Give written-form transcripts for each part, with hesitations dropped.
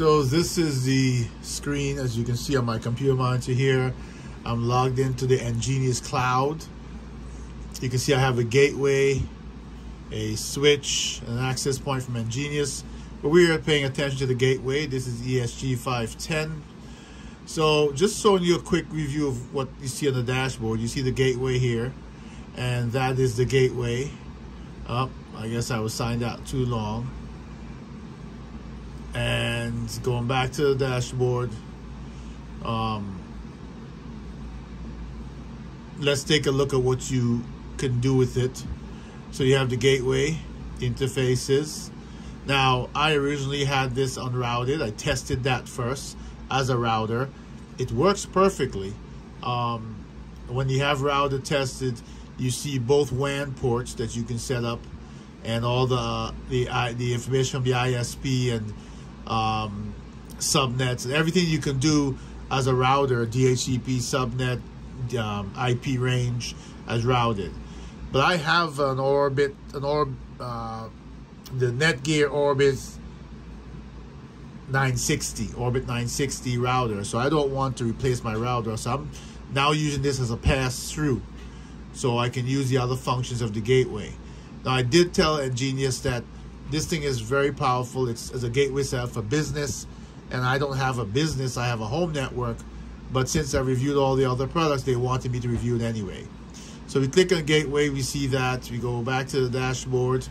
So this is the screen, as you can see on my computer monitor here. I'm logged into the EnGenius cloud. You can see I have a gateway, a switch, an access point from EnGenius. But we are paying attention to the gateway. This is ESG510. So just showing you a quick review of what you see on the dashboard. You see the gateway here, and that is the gateway. I guess I was signed out too long. And going back to the dashboard, let's take a look at what you can do with it. So you have the gateway interfaces. Now, I originally had this unrouted. I tested that first as a router. It works perfectly. When you have router tested, you see both WAN ports that you can set up, and all the information from the ISP and subnets and everything you can do as a router, DHCP, subnet, IP range as routed. But I have the Netgear Orbit 960 router, so I don't want to replace my router, so I'm now using this as a pass-through so I can use the other functions of the gateway. Now, I did tell EnGenius that this thing is very powerful. It's as a gateway set up for business, and I don't have a business, I have a home network, but since I reviewed all the other products, they wanted me to review it anyway. So we click on gateway, we see that. We go back to the dashboard.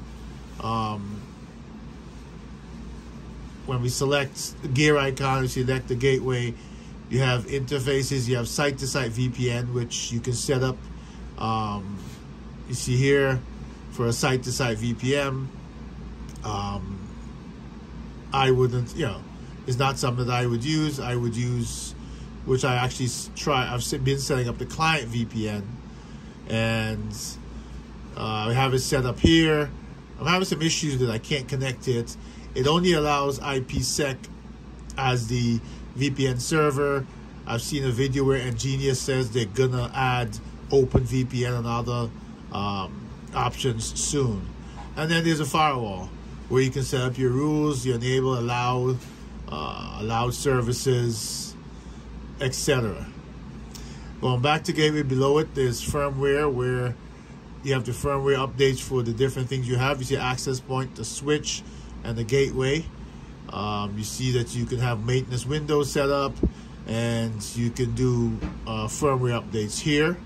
When we select the gear icon, we select the gateway, you have interfaces, you have site-to-site VPN, which you can set up. You see here for a site-to-site VPN. I wouldn't, it's not something that I would use. I would use, which I actually I've been setting up the client VPN, and I have it set up here. I'm having some issues that I can't connect it. It only allows IPsec as the VPN server. I've seen a video where EnGenius says they're gonna add OpenVPN and other options soon. And then there's a firewall where you can set up your rules, you enable allowed services, etc. Going back to gateway, below it there's firmware, where you have the firmware updates for the different things you have. You see access point, the switch, and the gateway. You see that you can have maintenance windows set up, and you can do firmware updates here.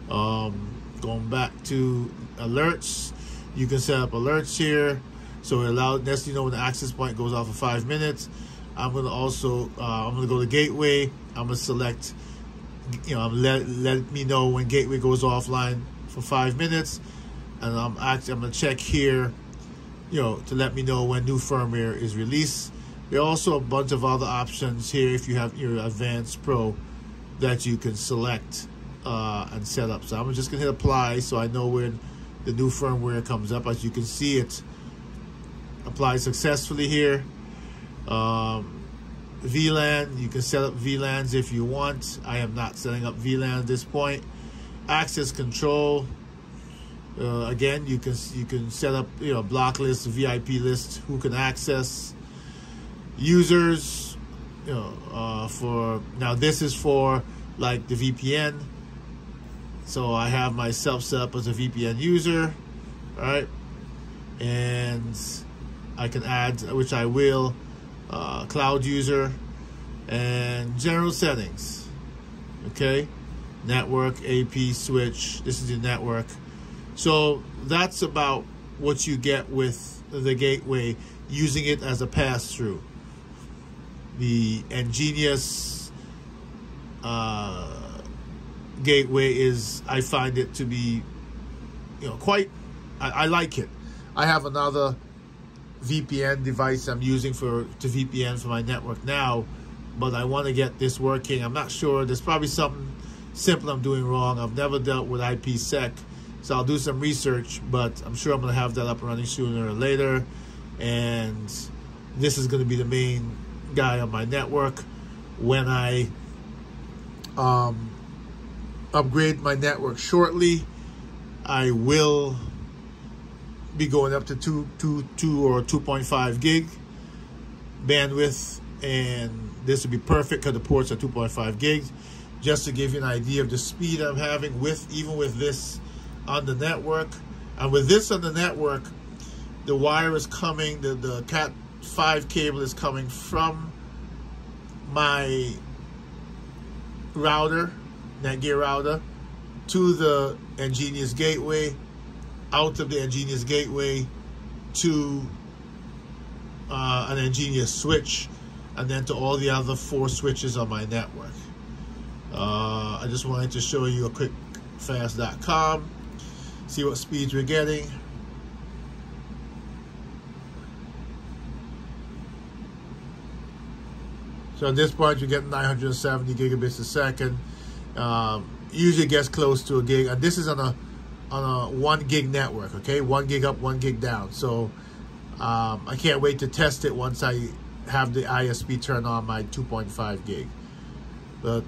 Going back to alerts, you can set up alerts here, so it lets you know when the access point goes off for 5 minutes. I'm gonna also I'm gonna go to gateway. I'm gonna select, let me know when gateway goes offline for 5 minutes, and I'm gonna check here, to let me know when new firmware is released. There are also a bunch of other options here if you have your Advanced Pro that you can select and set up. So I'm just gonna hit apply so I know when the new firmware comes up. As you can see, it applied successfully here. VLAN, you can set up VLANs if you want. I am not setting up VLAN at this point. Access control, again, you can set up block list, VIP list, who can access. Users, for now this is for like the VPN. So I have myself set up as a VPN user, all right, and I can add, which I will, cloud user, and general settings. Okay, network, AP, switch. This is the network. So that's about what you get with the gateway, using it as a pass-through. The EnGenius gateway is, I find it to be, quite, I like it. I have another VPN device I'm using to VPN for my network now, but I want to get this working. I'm not sure. There's probably something simple I'm doing wrong. I've never dealt with IPsec, so I'll do some research, but I'm sure I'm going to have that up and running sooner or later. And this is going to be the main guy on my network. When I upgrade my network shortly, I will be going up to 2 or 2.5 gig. bandwidth, and this would be perfect because the ports are 2.5 gigs. Just to give you an idea of the speed I'm having even with this on the network. And with this on the network, the wire is coming, the Cat 5 cable is coming from my router, Netgear router, to the EnGenius gateway, out of the EnGenius gateway to an EnGenius switch, and then to all the other 4 switches on my network. I just wanted to show you a quick fast.com, see what speeds we're getting. So at this point, you get 970 gigabits a second. Usually gets close to a gig, and this is on a 1 gig network. Okay, 1 gig up, 1 gig down. So I can't wait to test it once I have the ISP turn on my 2.5 gig. But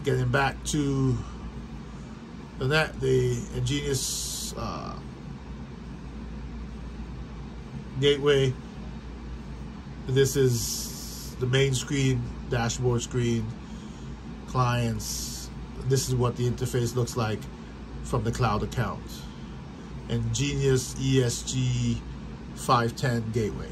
getting back to the EnGenius gateway. This is the main screen, dashboard screen, clients. This is what the interface looks like from the cloud account. EnGenius ESG510 gateway.